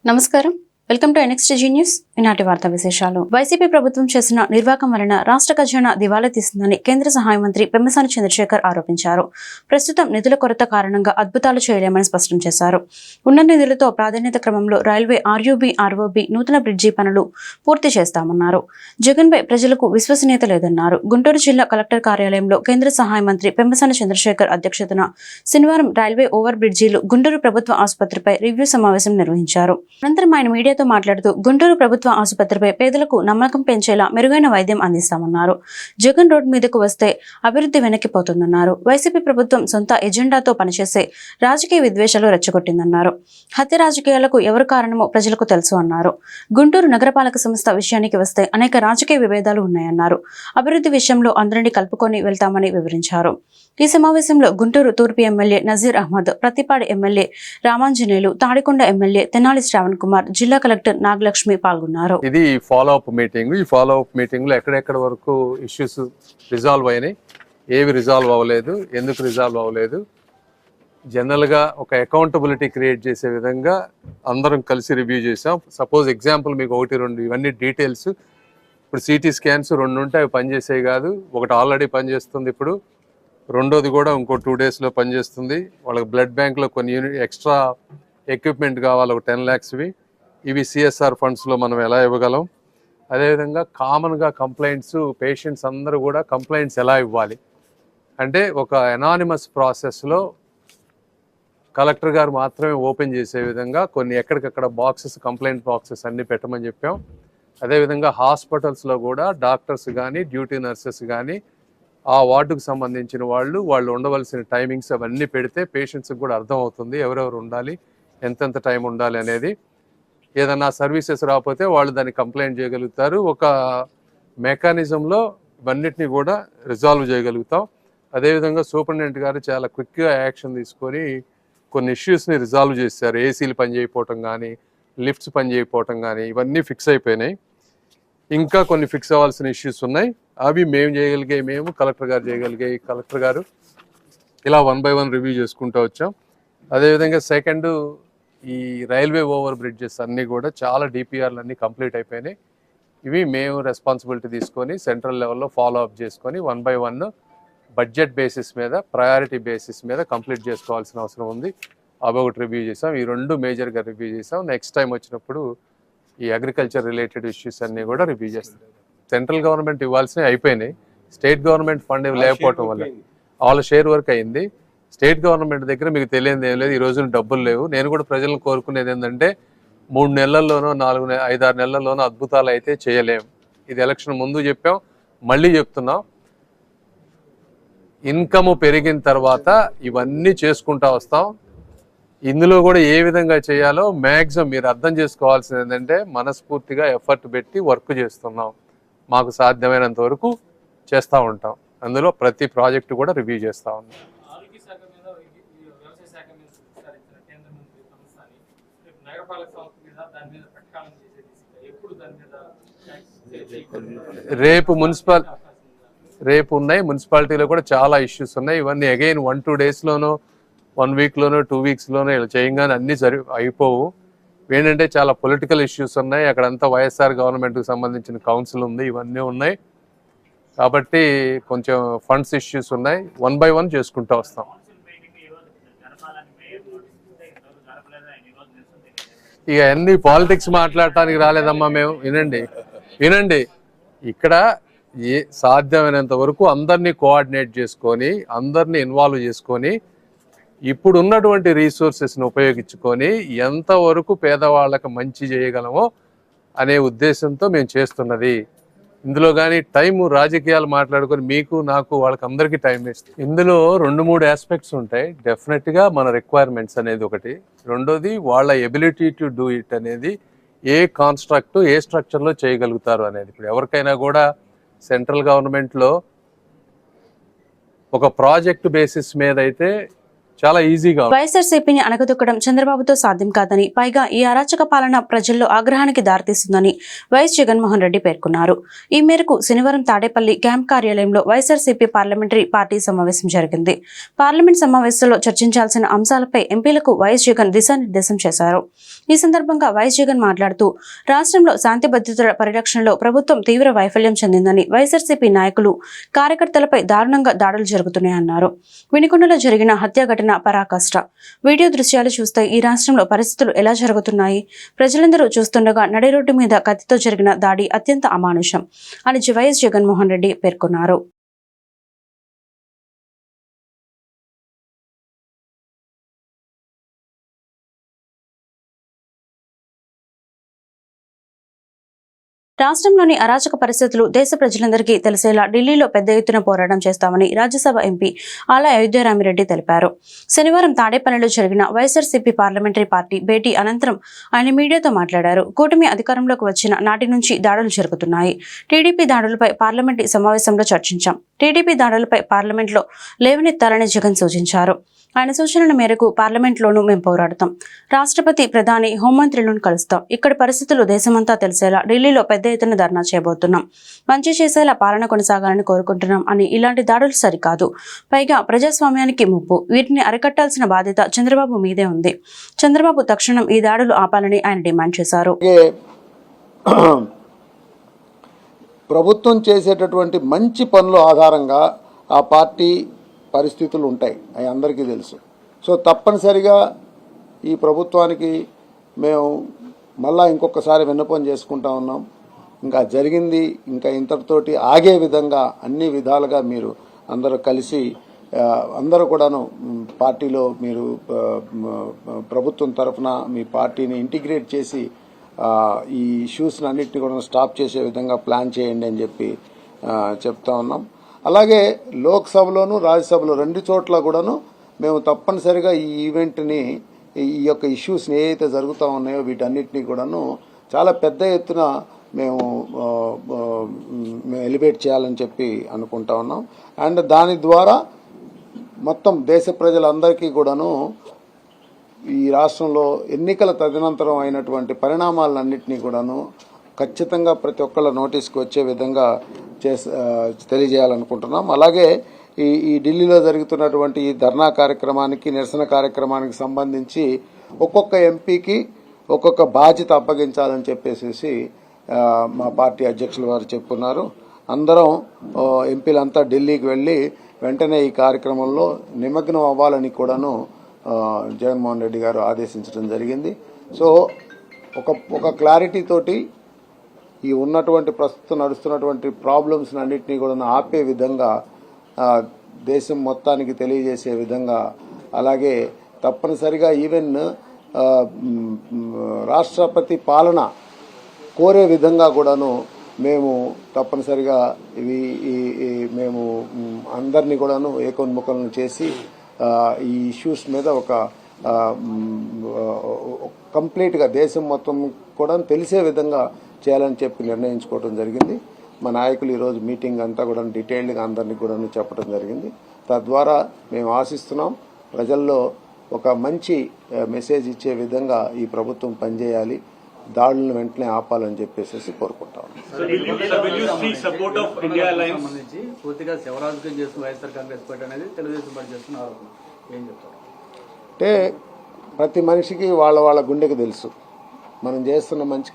నమస్కారం. Welcome to NXTG news. ఈనాటి వార్తా విశేషాలు. వైసీపీ ప్రభుత్వం చేసిన నిర్వాకం వలన రాష్ట్ర ఖజానా దివాలా తీసిందని కేంద్ర సహాయ మంత్రి పెమ్మసాని చంద్రశేఖర్ ఆరోపించారు. ప్రస్తుతం నిధుల కొరత కారణంగా అద్భుతాలు చేయలేమని స్పష్టం చేశారు. ఉన్న నిధులతో ప్రాధాన్యత క్రమంలో రైల్వే RUB, ROB నూతన బ్రిడ్జి పనులు పూర్తి చేస్తామన్నారు. జగన్పై ప్రజలకు విశ్వసనీయత లేదన్నారు. గుంటూరు జిల్లా కలెక్టర్ కార్యాలయంలో కేంద్ర సహాయ మంత్రి పెమ్మసాని చంద్రశేఖర్ అధ్యక్షతన శనివారం రైల్వే ఓవర్ బ్రిడ్జిలు గుంటూరు ప్రభుత్వ ఆసుపత్రిపై రివ్యూ సమావేశం నిర్వహించారు. అనంతరం ఆయన మీడియాతో మాట్లాడుతూ గుంటూరు ప్రభుత్వ ఆసుపత్రిపై పేదలకు నమ్మకం పెంచేలా మెరుగైన వైద్యం అందిస్తామన్నారు. జగన్ రోడ్ మీదకు వస్తే అభివృద్ధి వెనక్కిపోతుందన్నారు. వైసీపీ ప్రభుత్వం సొంత ఎజెండాతో పనిచేసే రాజకీయ విద్వేషాలు రెచ్చగొట్టిందన్నారు. హత్య రాజకీయాలకు ఎవరు కారణమో ప్రజలకు తెలుసు అన్నారు. గుంటూరు నగరపాలక సంస్థ విషయానికి వస్తే అనేక రాజకీయ విభేదాలు ఉన్నాయన్నారు. అభివృద్ధి విషయంలో అందరినీ కలుపుకొని వెళ్తామని వివరించారు. ఈ సమావేశంలో గుంటూరు తూర్పు MLA Nazeer Ahmed, Prathipadu MLA Ramanjaneyulu, Tadikonda MLA Tenali Shravan Kumar, జిల్లా కలెక్టర్ నాగలక్ష్మి పాల్గొన్నారు. ఇది ఫాలో అప్ మీటింగ్. ఈ ఫాలో అప్ మీటింగ్ లో ఎక్కడెక్కడ వరకు ఇష్యూస్ రిజాల్వ్ అయినాయి, ఏవి రిజాల్వ్ అవ్వలేదు, ఎందుకు రిజాల్వ్ అవ్వలేదు, జనరల్ గా ఒక అకౌంటబిలిటీ క్రియేట్ చేసే విధంగా అందరం కలిసి రివ్యూ చేసాం. సపోజ్ ఎగ్జాంపుల్ మీకు 1-2 ఇవన్నీ డీటెయిల్స్. ఇప్పుడు CT స్కాన్స్ 2 ఉంటే అవి పనిచేసేవి కాదు. ఒకటి ఆల్రెడీ పనిచేస్తుంది, ఇప్పుడు రెండోది కూడా ఇంకో 2 days లో పనిచేస్తుంది. వాళ్ళకి బ్లడ్ బ్యాంక్లో కొన్ని ఎక్స్ట్రా ఎక్విప్మెంట్ కావాలి, ఒక 10 lakhs. ఇవి CSR ఫండ్స్లో మనం ఎలా ఇవ్వగలం. అదేవిధంగా కామన్గా కంప్లైంట్స్, పేషెంట్స్ అందరూ కూడా కంప్లైంట్స్ ఎలా ఇవ్వాలి అంటే ఒక అనానిమస్ ప్రాసెస్లో కలెక్టర్ గారు మాత్రమే ఓపెన్ చేసే విధంగా కొన్ని ఎక్కడికక్కడ బాక్సెస్, కంప్లైంట్ బాక్సెస్ అన్నీ పెట్టమని చెప్పాం. అదేవిధంగా హాస్పిటల్స్లో కూడా డాక్టర్స్ కానీ, డ్యూటీ నర్సెస్ కానీ, ఆ వార్డుకు సంబంధించిన వాళ్ళు ఉండవలసిన టైమింగ్స్ అవన్నీ పెడితే పేషెంట్స్కి కూడా అర్థం అవుతుంది ఎవరెవరు ఉండాలి, ఎంతెంత టైం ఉండాలి అనేది. ఏదన్నా సర్వీసెస్ రాకపోతే వాళ్ళు దాన్ని కంప్లైంట్ చేయగలుగుతారు. ఒక మెకానిజంలో ఇవన్నిటిని కూడా రిజాల్వ్ చేయగలుగుతాం. అదేవిధంగా సూపరింటెండెంట్ గారు చాలా క్విక్గా యాక్షన్ తీసుకొని కొన్ని ఇష్యూస్ని రిజాల్వ్ చేశారు. ఏసీలు పనిచేయకపోవటం కానీ, లిఫ్ట్స్ పనిచేయకపోవటం కానీ ఇవన్నీ ఫిక్స్ అయిపోయినాయి. ఇంకా కొన్ని ఫిక్స్ అవ్వాల్సిన ఇష్యూస్ ఉన్నాయి. అవి మేము చేయగలిగాయి, మేము కలెక్టర్ గారు చేయగలిగాయి. కలెక్టర్ గారు ఇలా 1 by 1 రివ్యూ చేసుకుంటూ వచ్చాం. అదేవిధంగా సెకండ్, ఈ రైల్వే ఓవర్ బ్రిడ్జెస్ అన్నీ కూడా చాలా DPRలు అన్నీ కంప్లీట్ అయిపోయినాయి. ఇవి మేము రెస్పాన్సిబిలిటీ తీసుకొని సెంట్రల్ లెవెల్లో ఫాలో అప్ చేసుకొని 1 by 1 బడ్జెట్ బేసిస్ మీద, ప్రయారిటీ బేసిస్ మీద కంప్లీట్ చేసుకోవాల్సిన అవసరం ఉంది. అవి ఒకటి రివ్యూ చేసాం. ఈ 2 మేజర్గా రివ్యూ చేసాం. నెక్స్ట్ టైం వచ్చినప్పుడు ఈ అగ్రికల్చర్ రిలేటెడ్ ఇష్యూస్ అన్నీ కూడా రివ్యూ చేస్తాం. సెంట్రల్ గవర్నమెంట్ ఇవ్వాల్సినవి అయిపోయినాయి. స్టేట్ గవర్నమెంట్ ఫండ్ లేకపోవటం వల్ల వాళ్ళ షేర్ వర్క్ అయింది. స్టేట్ గవర్నమెంట్ దగ్గర మీకు తెలియదు ఏం లేదు, ఈ రోజున డబ్బులు లేవు. నేను కూడా ప్రజలను కోరుకునేది ఏంటంటే 3 నెలల్లోనో 5-6 నెలల్లోనో అద్భుతాలు అయితే చేయలేం. ఇది ఎలక్షన్ ముందు చెప్పాం, మళ్ళీ చెప్తున్నాం. ఇన్కమ్ పెరిగిన తర్వాత ఇవన్నీ చేసుకుంటా వస్తాం. ఇందులో కూడా ఏ విధంగా చేయాలో మ్యాక్సిమం మీరు అర్థం చేసుకోవాల్సింది ఏంటంటే మనస్ఫూర్తిగా ఎఫర్ట్ పెట్టి వర్క్ చేస్తున్నాం. మాకు సాధ్యమైనంత వరకు చేస్తూ ఉంటాం. అందులో ప్రతి ప్రాజెక్టు కూడా రివ్యూ చేస్తూ ఉన్నాం. రేపు ఉన్నాయి. మున్సిపాలిటీలో కూడా చాలా ఇష్యూస్ ఉన్నాయి. ఇవన్నీ అగైన్ 1-2 daysలోనో, 1 weekలోనో, 2 weeksలోనో ఇలా చేయగానే అన్నీ అయిపోవు. ఏంటంటే చాలా పొలిటికల్ ఇష్యూస్ ఉన్నాయి. అక్కడంతా వైఎస్ఆర్ గవర్నమెంట్కి సంబంధించిన కౌన్సిల్ ఉంది, ఇవన్నీ ఉన్నాయి. కాబట్టి కొంచెం ఫండ్స్ ఇష్యూస్ ఉన్నాయి. 1 by 1 చేసుకుంటూ వస్తాం. ఇక అన్ని పాలిటిక్స్ మాట్లాడటానికి రాలేదమ్మా మేము. వినండి, ఇక్కడ సాధ్యమైనంత వరకు అందరినీ కోఆర్డినేట్ చేసుకొని, అందరినీ ఇన్వాల్వ్ చేసుకొని, ఇప్పుడు ఉన్నటువంటి రీసోర్సెస్ని ఉపయోగించుకొని ఎంతవరకు పేదవాళ్ళకి మంచి చేయగలమో అనే ఉద్దేశంతో మేము చేస్తున్నది. ఇందులో కానీ టైము రాజకీయాలు మాట్లాడుకొని మీకు, నాకు, వాళ్ళకి అందరికీ టైం వేస్ట్. ఇందులో 2-3 ఆస్పెక్ట్స్ ఉంటాయి. డెఫినెట్గా మన రిక్వైర్మెంట్స్ అనేది ఒకటి. రెండోది వాళ్ళ ఎబిలిటీ టు డూ ఇట్ అనేది, ఏ కాన్స్ట్రక్ట్ ఏ స్ట్రక్చర్లో చేయగలుగుతారు అనేది. ఇప్పుడు ఎవరికైనా కూడా సెంట్రల్ గవర్నమెంట్లో ఒక ప్రాజెక్ట్ బేసిస్ మీద అయితే చాలా ఈజీగా ఉంది. వైఎస్ఆర్సీపీని అణగదొక్కడం చంద్రబాబుతో సాధ్యం కాదని, పైగా ఈ అరాచక పాలన ప్రజల్లో ఆగ్రహానికి దారితీస్తుందని వైఎస్ జగన్మోహన్ రెడ్డి పేర్కొన్నారు. ఈ మేరకు శనివారం తాడేపల్లి క్యాంప్ కార్యాలయంలో వైఎస్ఆర్సీపీ పార్లమెంటరీ పార్టీ సమావేశం జరిగింది. పార్లమెంట్ సమావేశంలో చర్చించాల్సిన అంశాలపై ఎంపీలకు వైఎస్ జగన్ దిశానిర్దేశం చేశారు. ఈ సందర్భంగా వైఎస్ జగన్ మాట్లాడుతూ, రాష్ట్రంలో శాంతి భద్రతల పరిరక్షణలో ప్రభుత్వం తీవ్ర వైఫల్యం చెందిందని, వైఎస్ఆర్సీపీ నాయకులు కార్యకర్తలపై దారుణంగా దాడులు జరుగుతున్నాయన్నారు. వినుకొండలో జరిగిన హత్య ఘటన పరాకాష్ట. వీడియో దృశ్యాలు చూస్తే ఈ రాష్ట్రంలో పరిస్థితులు ఎలా జరుగుతున్నాయి? ప్రజలందరూ చూస్తుండగా నడి రోడ్డు మీద కత్తితో జరిగిన దాడి అత్యంత అమానుషం అని వైఎస్ జగన్మోహన్ రెడ్డి పేర్కొన్నారు. రాష్ట్రంలోని అరాచక పరిస్థితులు దేశ ప్రజలందరికీ తెలిసేలా ఢిల్లీలో పెద్ద ఎత్తున పోరాటం చేస్తామని రాజ్యసభ ఎంపీ ఆల అయోధ్యరామిరెడ్డి తెలిపారు. శనివారం తాడేపల్లిలో జరిగిన వైఎస్ఆర్సీపీ పార్లమెంటరీ పార్టీ భేటీ అనంతరం ఆయన మీడియాతో మాట్లాడారు. కూటమి అధికారంలోకి వచ్చిన నాటి నుంచి దాడులు జరుగుతున్నాయి. టీడీపీ దాడులపై పార్లమెంటు సమావేశంలో చర్చించాం. టీడీపీ దాడులపై పార్లమెంట్లో లేవనెత్తాలని జగన్ సూచించారు. ఆయన సూచనల మేరకు పార్లమెంట్లోనూ మేము పోరాడతాం. రాష్ట్రపతి, ప్రధాని, హోంమంత్రులను కలుస్తాం. ఇక్కడి పరిస్థితులు దేశమంతా తెలిసేలా ఢిల్లీలో పెద్ద ఎత్తున ధర్నా చేయబోతున్నాం. మంచి చేసేలా పాలన కొనసాగాలని కోరుకుంటున్నాం అని. ఇలాంటి దాడులు సరికాదు, పైగా ప్రజాస్వామ్యానికి ముప్పు. వీటిని అరికట్టాల్సిన బాధ్యత చంద్రబాబు మీదే ఉంది. చంద్రబాబు తక్షణం ఈ దాడులు ఆపాలని ఆయన డిమాండ్ చేశారు. ప్రభుత్వం చేసేటటువంటి మంచి పనుల ఆధారంగా ఆ పార్టీ పరిస్థితులు ఉంటాయి, అవి అందరికీ తెలుసు. సో తప్పనిసరిగా ఈ ప్రభుత్వానికి మేము మళ్ళా ఇంకొకసారి విన్నపం చేసుకుంటా ఉన్నాం. ఇంకా జరిగింది ఇంకా ఇంతటితోటి ఆగే విధంగా అన్ని విధాలుగా మీరు అందరూ కలిసి అందరూ కూడాను పార్టీలో మీరు ప్రభుత్వం తరఫున మీ పార్టీని ఇంటిగ్రేట్ చేసి ఈ ఇష్యూస్ని అన్నిటిని కూడా స్టాప్ చేసే విధంగా ప్లాన్ చేయండి అని చెప్పి చెప్తా ఉన్నాం. అలాగే లోక్సభలోను రాజ్యసభలో రెండు చోట్ల కూడాను మేము తప్పనిసరిగా ఈ ఈవెంట్ని ఈ యొక్క ఇష్యూస్ని ఏవైతే జరుగుతూ ఉన్నాయో వీటన్నిటినీ కూడాను చాలా పెద్ద ఎత్తున మేము ఎలివేట్ చేయాలని చెప్పి అనుకుంటా ఉన్నాం. అండ్ దాని ద్వారా మొత్తం దేశ ప్రజలందరికీ కూడాను ఈ రాష్ట్రంలో ఎన్నికల తదనంతరం అయినటువంటి పరిణామాలన్నింటినీ కూడాను ఖచ్చితంగా ప్రతి ఒక్కళ్ళ నోటీస్కి వచ్చే విధంగా తెలియజేయాలనుకుంటున్నాం. అలాగే ఈ ఢిల్లీలో జరుగుతున్నటువంటి ఈ ధర్నా కార్యక్రమానికి, నిరసన కార్యక్రమానికి సంబంధించి ఒక్కొక్క ఎంపీకి ఒక్కొక్క బాధ్యత అప్పగించాలని చెప్పేసి మా పార్టీ అధ్యక్షుల వారు చెప్పున్నారు. అందరం ఎంపీలంతా ఢిల్లీకి వెళ్ళి వెంటనే ఈ కార్యక్రమంలో నిమగ్నం అవ్వాలని కూడాను జగన్మోహన్ రెడ్డి గారు ఆదేశించడం జరిగింది. సో ఒక క్లారిటీ తోటి ఈ ఉన్నటువంటి ప్రస్తుతం నడుస్తున్నటువంటి ప్రాబ్లమ్స్ అన్నింటినీ కూడా ఆపే విధంగా దేశం మొత్తానికి తెలియజేసే విధంగా, అలాగే తప్పనిసరిగా ఈవెన్ రాష్ట్రపతి పాలన కోరే విధంగా కూడాను మేము తప్పనిసరిగా మేము అందరినీ కూడాను ఏకోన్ముఖులను చేసి ఈ ఇష్యూస్ మీద ఒక కంప్లీట్గా దేశం మొత్తం కూడా తెలిసే విధంగా చేయాలని చెప్పి నిర్ణయించుకోవడం జరిగింది. మా నాయకులు ఈరోజు మీటింగ్ అంతా కూడా డీటెయిల్డ్గా అందరినీ కూడా చెప్పడం జరిగింది. తద్వారా మేము ఆశిస్తున్నాం ప్రజల్లో ఒక మంచి మెసేజ్ ఇచ్చే విధంగా ఈ ప్రభుత్వం పనిచేయాలి, దాడులను వెంటనే ఆపాలని చెప్పేసి కోరుకుంటాం. అంటే ప్రతి మనిషికి వాళ్ళ గుండెకి తెలుసు మనం చేస్తున్న మంచి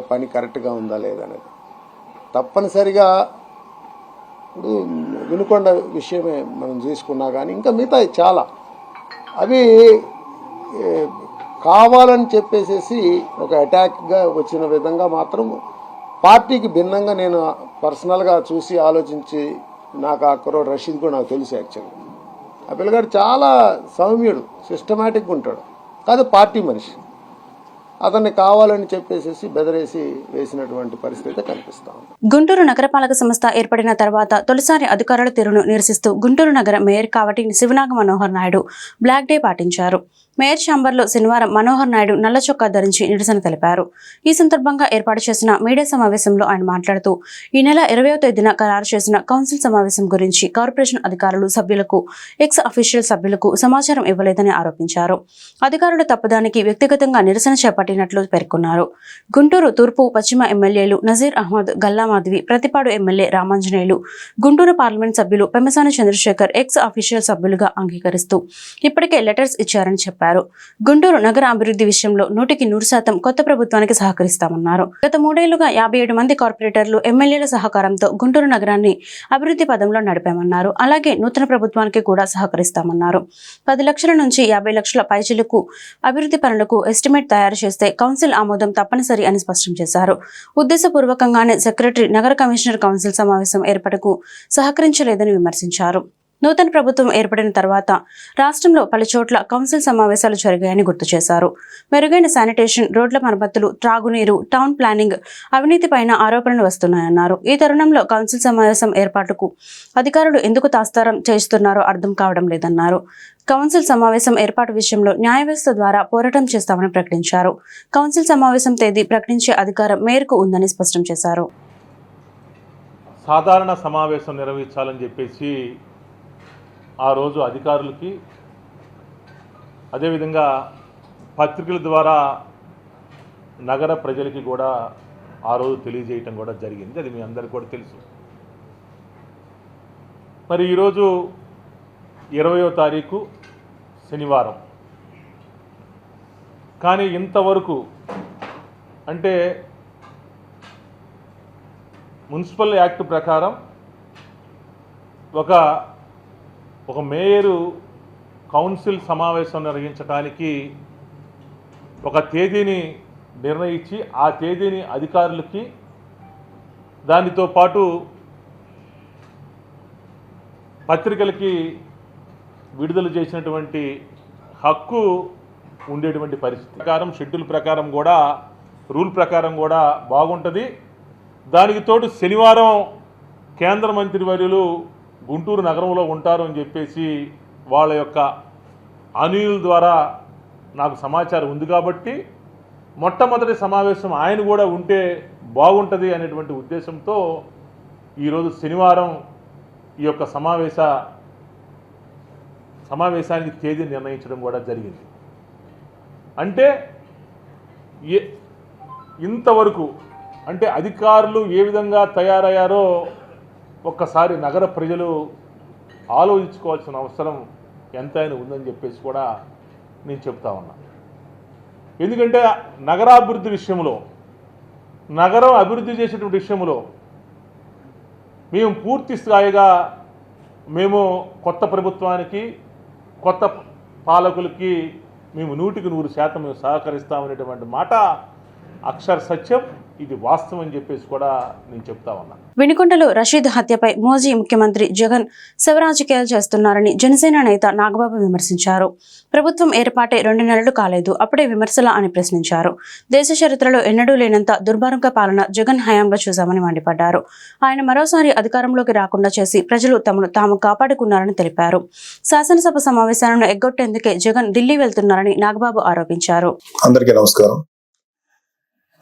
పని కరెక్ట్గా ఉందా లేదనేది. తప్పనిసరిగా ఇప్పుడు వినుకొండ విషయమే మనం తీసుకున్నా కానీ ఇంకా మిగతా చాలా అవి కావాలని చెప్పేసి ఒక అటాక్గా వచ్చిన విధంగా మాత్రం పార్టీకి భిన్నంగా నేను పర్సనల్గా చూసి ఆలోచించి నాకు ఆ కుర్రోడు రషీద్ కూడా నాకు తెలుసు. యాక్చువల్గా ఆ పిల్లగాడు చాలా సౌమ్యుడు, సిస్టమేటిక్గా ఉంటాడు, కాదు పార్టీ మనిషి. అతన్ని కావాలని చెప్పేసి బెదరేసి వేసినటువంటి పరిస్థితి కనిపిస్తా ఉంది. గుంటూరు నగరపాలక సంస్థ ఏర్పడిన తర్వాత తొలిసారి అధికారుల తీరును నిరసిస్తూ గుంటూరు నగర mayor Kavati Sivanaga Manohar Naidu black day పాటించారు. మేయర్ ఛాంబర్లో శనివారం మనోహర్ నాయుడు నల్ల చొక్కా ధరించి నిరసన తెలిపారు. ఈ సందర్భంగా ఏర్పాటు చేసిన మీడియా సమావేశంలో ఆయన మాట్లాడుతూ ఈ నెల 20వ తేదీన ఖరారు చేసిన కౌన్సిల్ సమావేశం గురించి కార్పొరేషన్ అధికారులు సభ్యులకు ఎక్స్ అఫీషియల్ సభ్యులకు సమాచారం ఇవ్వలేదని ఆరోపించారు. అధికారుల తప్పుదానికి వ్యక్తిగతంగా నిరసన చేపట్టినట్లు పేర్కొన్నారు. గుంటూరు తూర్పు పశ్చిమ ఎమ్మెల్యేలు నజీర్ అహ్మద్, గల్లా మాధవి, ప్రతిపాడు ఎమ్మెల్యే రామాంజనేయులు, గుంటూరు పార్లమెంట్ సభ్యులు పెమ్మసాని చంద్రశేఖర్ ఎక్స్ అఫీషియల్ సభ్యులుగా అంగీకరిస్తూ ఇప్పటికే లెటర్స్ ఇచ్చారని చెప్పారు. గుంటూరు నగర అభివృద్ధి విషయంలో 100% కొత్త ప్రభుత్వానికి సహకరిస్తామన్నారు. గత 3 ఏళ్లుగా 57 మంది కార్పొరేటర్లు, ఎమ్మెల్యేల సహకారంతో గుంటూరు నగరాన్ని అభివృద్ధి పదంలో నడిపామన్నారు. అలాగే నూతన ప్రభుత్వానికి కూడా సహకరిస్తామన్నారు. 10 లక్షల నుంచి 50 లక్షల పైచిలకు అభివృద్ధి పనులకు ఎస్టిమేట్ తయారు చేస్తే కౌన్సిల్ ఆమోదం తప్పనిసరి అని స్పష్టం చేశారు. ఉద్దేశపూర్వకంగానే సెక్రటరీ నగర కమిషనర్ కౌన్సిల్ సమావేశం ఏర్పాటుకు సహకరించలేదని విమర్శించారు. నూతన ప్రభుత్వం ఏర్పడిన తర్వాత రాష్ట్రంలో పలుచోట్ల కౌన్సిల్ సమావేశాలు జరిగాయని గుర్తు చేశారు. మెరుగైన శానిటేషన్, రోడ్ల మరమ్మతులు, త్రాగునీరు, టౌన్ ప్లానింగ్, అవినీతిపైన ఆరోపణలు వస్తున్నాయన్నారు. ఈ తరుణంలో కౌన్సిల్ సమావేశం ఏర్పాటుకు అధికారులు ఎందుకు తాత్సారం చేస్తున్నారో అర్థం కావడం లేదన్నారు. కౌన్సిల్ సమావేశం ఏర్పాటు విషయంలో న్యాయ వ్యవస్థ ద్వారా పోరాటం చేస్తామని ప్రకటించారు. కౌన్సిల్ సమావేశం తేదీ ప్రకటించే అధికారం మేయర్కు ఉందని స్పష్టం చేశారు. సాధారణ సమావేశం నిర్వహించాలని చెప్పేసి ఆ రోజు అధికారులకి, అదేవిధంగా పత్రికల ద్వారా నగర ప్రజలకి కూడా ఆ రోజు తెలియజేయటం కూడా జరిగింది. అది మీ అందరికీ కూడా తెలుసు. మరి ఈరోజు 20వ తారీఖు శనివారం, కానీ ఇంతవరకు అంటే మున్సిపల్ యాక్ట్ ప్రకారం ఒక మేయరు కౌన్సిల్ సమావేశం నిర్వహించడానికి ఒక తేదీని నిర్ణయించి ఆ తేదీని అధికారులకి, దానితో పాటు పత్రికలకి విడుదల చేసినటువంటి హక్కు ఉండేటువంటి పరిస్థితి ప్రకారం, షెడ్యూల్ ప్రకారం కూడా, రూల్ ప్రకారం కూడా బాగుంటుంది. దానికి తోడు శనివారం కేంద్ర మంత్రివర్యులు గుంటూరు నగరంలో ఉంటారు అని చెప్పేసి వాళ్ళ యొక్క అనుయుల ద్వారా నాకు సమాచారం ఉంది. కాబట్టి మొట్టమొదటి సమావేశం ఆయన కూడా ఉంటే బాగుంటుంది అనేటువంటి ఉద్దేశంతో ఈరోజు శనివారం ఈ యొక్క సమావేశానికి తేదీ నిర్ణయించడం కూడా జరిగింది. అంటే ఇంతవరకు అంటే అధికారులు ఏ విధంగా తయారయ్యారో ఒక్కసారి నగర ప్రజలు ఆలోచించుకోవాల్సిన అవసరం ఎంతైనా ఉందని చెప్పేసి కూడా నేను చెప్తా ఉన్నా. ఎందుకంటే నగరాభివృద్ధి విషయంలో, నగరం అభివృద్ధి చేసేటువంటి విషయంలో మేము పూర్తి స్థాయిగా కొత్త ప్రభుత్వానికి, కొత్త పాలకులకి మేము 100% సహకరిస్తామనేటువంటి మాట అక్షర సత్యం. ఇది వాస్తవం అని చెప్పేసి కూడా నేను చెప్తా ఉన్నా. వినుకొండలో రషీద్ హత్యపై మోజీ ముఖ్యమంత్రి జగన్ శవరాజకీయాలు చేస్తున్నారని జనసేన నేత నాగబాబు విమర్శించారు. ప్రభుత్వం ఏర్పాటే 2 నెలలు కాలేదు, అప్పుడే విమర్శలా అని ప్రశ్నించారు. దేశ చరిత్రలో ఎన్నడూ లేనంత దుర్మార్గ పాలన జగన్ హయాంలో చూశామని మండిపడ్డారు. ఆయన మరోసారి అధికారంలోకి రాకుండా చేసి ప్రజలు తాము కాపాడుకున్నారని తెలిపారు. శాసనసభ సమావేశాలను ఎగ్గొట్టేందుకే జగన్ ఢిల్లీ వెళ్తున్నారని నాగబాబు ఆరోపించారు. అందరికీ నమస్కారం.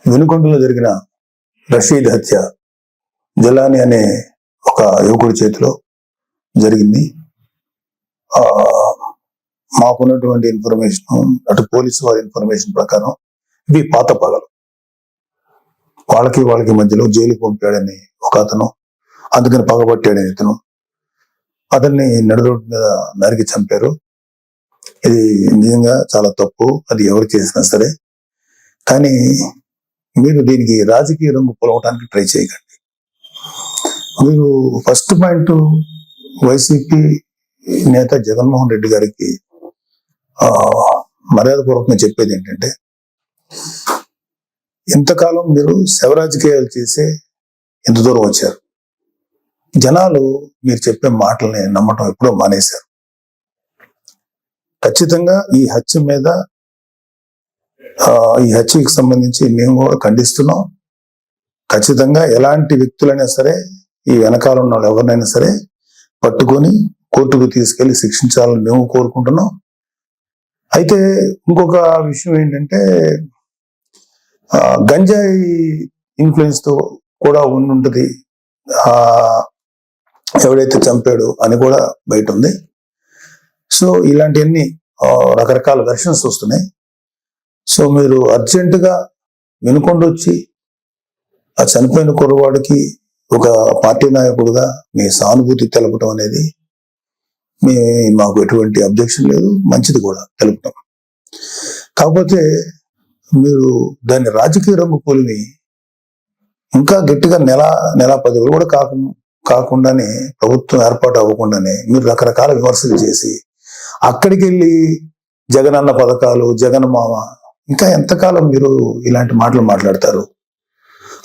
వినుకొండలో జరిగిన రషీద్ హత్య జలాని అనే ఒక యువకుడి చేతిలో జరిగింది. మాకున్నటువంటి ఇన్ఫర్మేషన్, అటు పోలీసు వారి ఇన్ఫర్మేషన్ ప్రకారం ఇవి పాత పగలు. వాళ్ళకి మధ్యలో జైలు పంపాడని ఒక అతను, అందుకని పగబట్టాడని ఇతను, అతన్ని నడి రోడ్డు మీద నరికి చంపారు. ఇది నిజంగా చాలా తప్పు, అది ఎవరు చేసినా సరే. కానీ మీరు దీనికి రాజకీయ రంగు పొలవటానికి ట్రై చేయకండి. మీరు ఫస్ట్ పాయింట్, వైసీపీ నేత జగన్మోహన్ రెడ్డి గారికి మర్యాదపూర్వకంగా చెప్పేది ఏంటంటే, ఇంతకాలం మీరు శవరాజకీయాలు చేసే ఎంత దూరం వచ్చారు. జనాలు మీరు చెప్పే మాటల్ని నమ్మటం ఎప్పుడో మానేశారు. ఖచ్చితంగా ఈ హత్య మీద ఈ హత్యకి సంబంధించి మేము కూడా ఖండిస్తున్నాం. ఖచ్చితంగా ఎలాంటి వ్యక్తులైనా సరే, ఈ వెనకాల ఉన్న వాళ్ళు ఎవరినైనా సరే పట్టుకొని కోర్టుకు తీసుకెళ్లి శిక్షించాలని మేము కోరుకుంటున్నాం. అయితే ఇంకొక విషయం ఏంటంటే, గంజాయి ఇన్ఫ్లుయెన్స్ తో కూడా ఉండుంటది ఎవడైతే చంపాడో అని కూడా బయట ఉంది. సో ఇలాంటివన్నీ రకరకాల వెర్షన్స్ వస్తున్నాయి. సో మీరు అర్జెంటుగా వినుకొండ వచ్చి ఆ చనిపోయిన కుర్రవాడికి ఒక పార్టీ నాయకుడుగా మీ సానుభూతి తెలపడం అనేది మాకు ఎటువంటి అబ్జెక్షన్ లేదు, మంచిది కూడా తెలుపుతాం. కాకపోతే మీరు దాన్ని రాజకీయ రంగు పోలిని ఇంకా గట్టిగా నెల 10 రోజులు కూడా కాకుండానే ప్రభుత్వం ఏర్పాటు అవ్వకుండానే మీరు రకరకాల విమర్శలు చేసి అక్కడికి వెళ్ళి జగనన్న పథకాలు, జగన్ మామ, ఇంకా ఎంతకాలం మీరు ఇలాంటి మాటలు మాట్లాడతారు?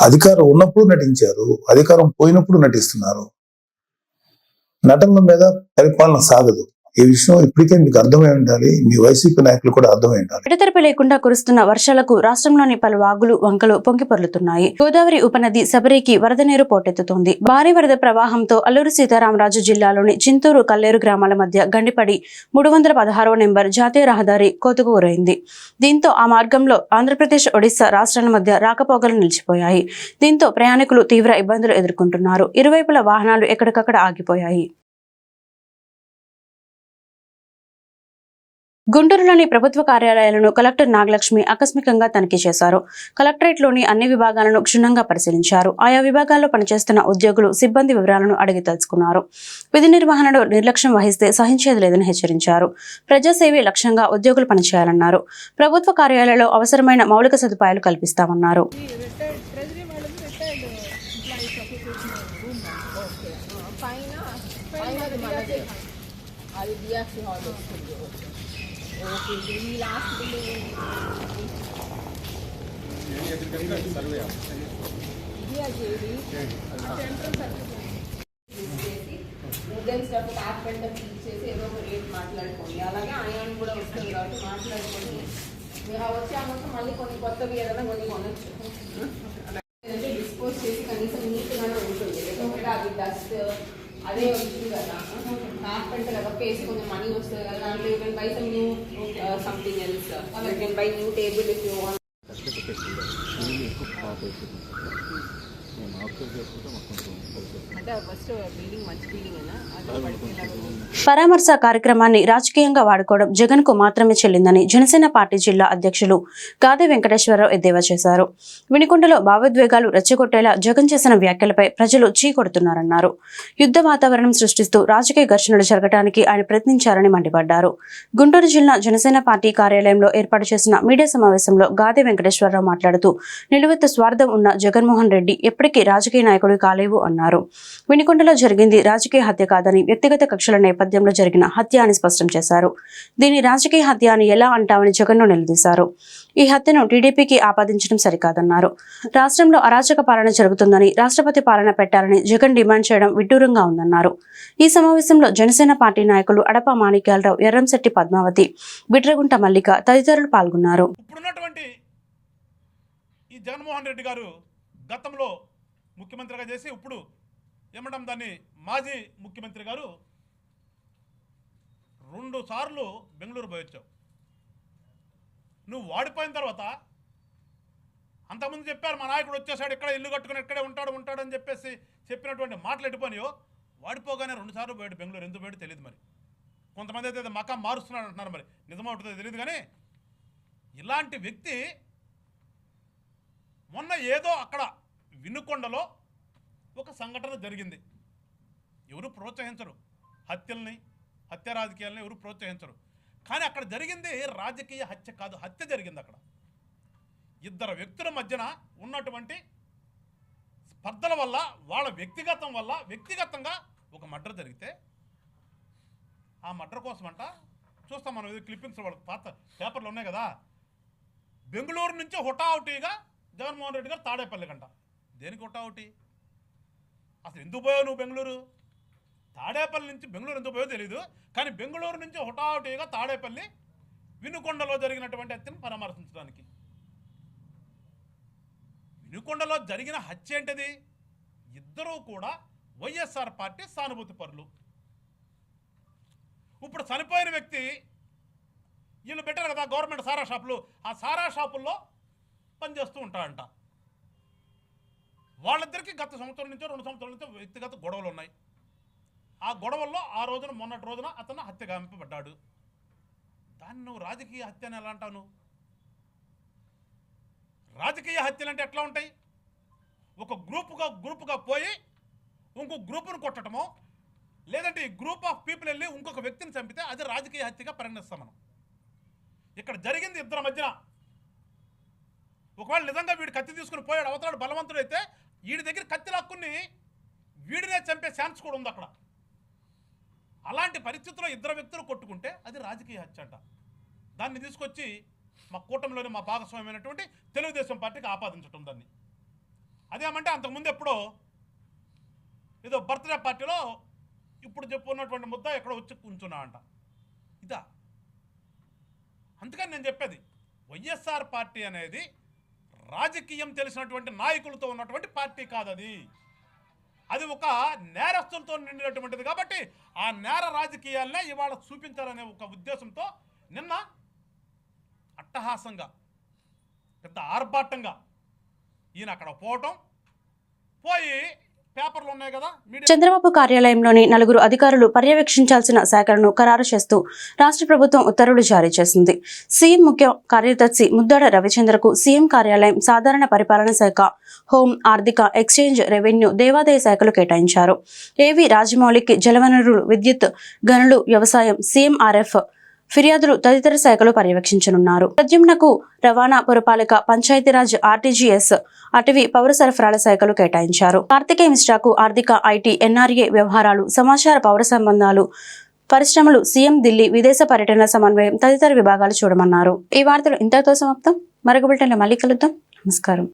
అధికారం ఉన్నప్పుడు నటించారు, అధికారం పోయినప్పుడు నటిస్తున్నారు. నటనల మీద పరిపాలన సాగదు. ఈ విషయం ఇప్పటికే మీకు అర్థమై ఉండాలి, మీ వైసీపీ నాయకులు కూడా అర్థమై ఉండాలి. ఎడతెరపి లేకుండా కురుస్తున్న వర్షాలకు రాష్ట్రంలోని పలు వాగులు, వంకలు పొంగి పొర్లుతున్నాయి. గోదావరి ఉపనది శబరికి వరద నీరు పోటెత్తుతోంది. భారీ వరద ప్రవాహంతో అల్లూరు సీతారామరాజు జిల్లాలోని చింతూరు, కల్లేరు గ్రామాల మధ్య గండిపడి 316వ నెంబర్ జాతీయ రహదారి కోతకు గురైంది. దీంతో ఆ మార్గంలో ఆంధ్రప్రదేశ్, ఒడిశా రాష్ట్రాల మధ్య రాకపోకలు నిలిచిపోయాయి. దీంతో ప్రయాణికులు తీవ్ర ఇబ్బందులు ఎదుర్కొంటున్నారు. ఇరువైపుల వాహనాలు ఎక్కడికక్కడ ఆగిపోయాయి. గుంటూరులోని ప్రభుత్వ కార్యాలయాలను కలెక్టర్ నాగలక్ష్మి ఆకస్మికంగా తనిఖీ చేశారు. కలెక్టరేట్లోని అన్ని విభాగాలను క్షుణ్ణంగా పరిశీలించారు. ఆయా విభాగాల్లో పనిచేస్తున్న ఉద్యోగులు, సిబ్బంది వివరాలను అడిగి తెలుసుకున్నారు. విధి నిర్వహణలో నిర్లక్ష్యం వహిస్తే సహించేది లేదని హెచ్చరించారు. ప్రజాసేవే లక్ష్యంగా ఉద్యోగులు పనిచేయాలన్నారు. ప్రభుత్వ కార్యాలయాల్లో అవసరమైన మౌలిక సదుపాయాలు కల్పిస్తామన్నారు. ఉదయం స్టాఫ్ కార్పెంటర్ చేసి ఏదో ఒక రేట్ మాట్లాడుకోండి. అలాగే ఆయన కూడా వస్తుంది కాబట్టి మాట్లాడుకొని వచ్చాక మళ్ళీ కొన్ని కొత్తవి ఏదైనా కొన్ని కొనొచ్చు. డిస్పోజ్ చేసి కనీసం నీట్గానే ఉంటుంది. లేకపోతే అది డస్ట్ అదే వచ్చింది కదా, కార్పెంటర్ కదా పేసి కొంచెం మనీ వస్తుంది కదా, దాంట్లో you can buy some new something else, you can buy new table if you want. పరామర్శ కార్యక్రమాన్ని రాజకీయంగా వాడుకోవడం జగన్ కు మాత్రమే చెల్లిందని జనసేన పార్టీ జిల్లా అధ్యక్షులు గాదే వెంకటేశ్వరరావు ఎద్దేవా చేశారు. వినుకొండలో భావోద్వేగాలు రెచ్చగొట్టేలా జగన్ చేసిన వ్యాఖ్యలపై ప్రజలు చీకొడుతున్నారన్నారు. యుద్ధ వాతావరణం సృష్టిస్తూ రాజకీయ ఘర్షణలు జరగడానికి ఆయన ప్రయత్నించారని మండిపడ్డారు. గుంటూరు జిల్లా జనసేన పార్టీ కార్యాలయంలో ఏర్పాటు చేసిన మీడియా సమావేశంలో గాదే వెంకటేశ్వరరావు మాట్లాడుతూ నిలువెత్తు స్వార్థం ఉన్న జగన్మోహన్ రెడ్డి ఎప్పటికీ రాజకీయ నాయకుడు కాలేవు అన్నారు. వినుకొండలో జరిగింది రాజకీయ హత్య కాదని, వ్యక్తిగత కక్షల నేపథ్యంలో జరిగిన హత్య అని స్పష్టం చేశారు. దీన్ని రాజకీయ హత్య అని ఎలా అంటామని జగన్ను నిలదీశారు. ఈ హత్యను టీడీపీకి ఆపాదించడం సరికాదన్నారు. రాష్ట్రంలో అరాచక పాలన జరుగుతుందని, రాష్ట్రపతి పాలన పెట్టాలని జగన్ డిమాండ్ చేయడం విడ్డూరంగా ఉందన్నారు. ఈ సమావేశంలో జనసేన పార్టీ నాయకులు అడప మాణిక్యాలరావు, ఎర్రంశెట్టి పద్మావతి, బిట్రగుంట మల్లిక తదితరులు పాల్గొన్నారు. ఈ జగన్మోహన్ రెడ్డి గారు గతంలో ముఖ్యమంత్రిగా చేసి ఇప్పుడు ఏమంటాం దాన్ని మాజీ ముఖ్యమంత్రి గారు 2 సార్లు బెంగళూరు పోయొచ్చావు. నువ్వు వాడిపోయిన తర్వాత అంతకుముందు చెప్పారు మా నాయకుడు వచ్చేసాడు, ఇక్కడ ఇల్లు కట్టుకుని ఇక్కడే ఉంటాడని చెప్పేసి చెప్పినటువంటి మాటలు ఎట్టుపోనియో, వాడిపోగానే 2 సార్లు పోయాడు బెంగళూరు. ఎందుకు పోయాడు తెలియదు. మరి కొంతమంది అయితే మకాం మారుస్తున్నాడు అంటున్నారు, మరి నిజమవుతుందో తెలియదు. కానీ ఇలాంటి వ్యక్తి మొన్న ఏదో అక్కడ వినుకొండలో ఒక సంఘటన జరిగింది. ఎవరు ప్రోత్సహించరు హత్యల్ని, హత్య రాజకీయాలని ఎవరు ప్రోత్సహించరు. కానీ అక్కడ జరిగింది రాజకీయ హత్య కాదు, హత్య జరిగింది. అక్కడ 2 వ్యక్తుల మధ్యన ఉన్నటువంటి స్పర్ధల వల్ల, వాళ్ళ వ్యక్తిగతంగా ఒక మర్డర్ జరిగితే, ఆ మర్డర్ కోసమంట చూస్తాం మనం. ఇది క్లిప్పింగ్స్ వాళ్ళకి పాత పేపర్లు ఉన్నాయి కదా. బెంగళూరు నుంచి హుటాహుటీగా జగన్మోహన్ రెడ్డి గారు తాడేపల్లికంట. దేనికి హుటాహుటీ? అసలు ఎందుకు పోయావు నువ్వు బెంగళూరు? తాడేపల్లి నుంచి బెంగళూరు ఎందుకు పోయో తెలీదు. కానీ బెంగళూరు నుంచి హుటాహుటీగా తాడేపల్లి వినుకొండలో జరిగినటువంటి హత్యను పరామర్శించడానికి వినుకొండలో జరిగిన హత్య ఏంటిది? ఇద్దరూ కూడా వైఎస్ఆర్ పార్టీ సానుభూతి పరులు. ఇప్పుడు చనిపోయిన వ్యక్తి వీళ్ళు పెట్టారు కదా గవర్నమెంట్ సారా షాపులు, ఆ సారా షాపుల్లో పనిచేస్తూ ఉంటాడంట. వాళ్ళిద్దరికీ గత సంవత్సరం నుంచో 2 సంవత్సరాల నుంచో వ్యక్తిగత గొడవలు ఉన్నాయి. ఆ గొడవల్లో ఆ రోజున మొన్నటి రోజున అతను హత్య గావింపబడ్డాడు. దాన్ని నువ్వు రాజకీయ హత్య అని ఎలా అంటావు? రాజకీయ హత్యలు అంటే ఎట్లా ఉంటాయి? ఒక గ్రూపుగా పోయి ఇంకో గ్రూపును కొట్టడమో, లేదంటే ఈ గ్రూప్ ఆఫ్ పీపుల్ వెళ్ళి ఇంకొక వ్యక్తిని చంపితే అది రాజకీయ హత్యగా పరిగణిస్తాం మనం. ఇక్కడ జరిగింది ఇద్దరి మధ్యన. ఒకవేళ నిజంగా వీడు కత్తి తీసుకుని పోయాడు, అవతలాడు బలవంతుడు అయితే వీడి దగ్గర కత్తి లాక్కుని వీడినే చంపే ఛాన్స్ కూడా ఉంది అక్కడ. అలాంటి పరిస్థితుల్లో ఇద్దరు వ్యక్తులు కొట్టుకుంటే అది రాజకీయ హత్య అంట. దాన్ని తీసుకొచ్చి మా కూటమిలోని మా భాగస్వామ్యమైనటువంటి తెలుగుదేశం పార్టీకి ఆపాదించటం దాన్ని. అదేమంటే అంతకుముందు ఎప్పుడో ఏదో బర్త్డే పార్టీలో ఇప్పుడు చెప్పుకున్నటువంటి ముద్ద ఎక్కడ వచ్చి కూర్చున్నా అంట. ఇదా? అందుకని నేను చెప్పేది, వైఎస్ఆర్ పార్టీ అనేది రాజకీయం తెలిసినటువంటి నాయకులతో ఉన్నటువంటి పార్టీ కాదు. అది ఒక నేరస్తులతో నిండినటువంటిది. కాబట్టి ఆ నేర రాజకీయాలనే ఇవాళ చూపించాలనే ఒక ఉద్దేశంతో నిన్న అట్టహాసంగా పెద్ద ఆర్భాటంగా ఈయన అక్కడ పోయి పేపర్లు ఉన్నాయి కదా. చంద్రబాబు కార్యాలయంలోని 4 అధికారులు పర్యవేక్షించాల్సిన శాఖలను ఖరారు చేస్తూ రాష్ట్ర ప్రభుత్వం ఉత్తర్వులు జారీ చేసింది. సీఎం ముఖ్య కార్యదర్శి ముద్దాడ రవిచంద్రకు సీఎం కార్యాలయం, సాధారణ పరిపాలన శాఖ, హోం, ఆర్థిక, ఎక్స్చేంజ్, రెవెన్యూ, దేవాదాయ శాఖలు కేటాయించారు. ఏవి రాజమౌళికి జలవనరులు, విద్యుత్, గనులు, వ్యవసాయం, సీఎంఆర్ఎఫ్, ఫిర్యాదులు తదితర శాఖలు పర్యవేక్షించనున్నారు. ప్రద్యుమ్నకు రవాణా, పురపాలిక, పంచాయతీరాజ్, ఆర్టీజీఎస్, అటవీ, పౌర సరఫరాల శాఖలు కేటాయించారు. కార్తికేయ మిశ్రాకు ఆర్థిక, ఐటీ, ఎన్ఆర్ఏ వ్యవహారాలు, సమాచార, పౌర సంబంధాలు, పరిశ్రమలు, సీఎం ఢిల్లీ విదేశ పర్యటన సమన్వయం తదితర విభాగాలు చూడమన్నారు. ఈ వార్తలు ఇంతటితో సమాప్తం. మరొక బులెటిన్లో మళ్ళీ కలుద్దాం. నమస్కారం.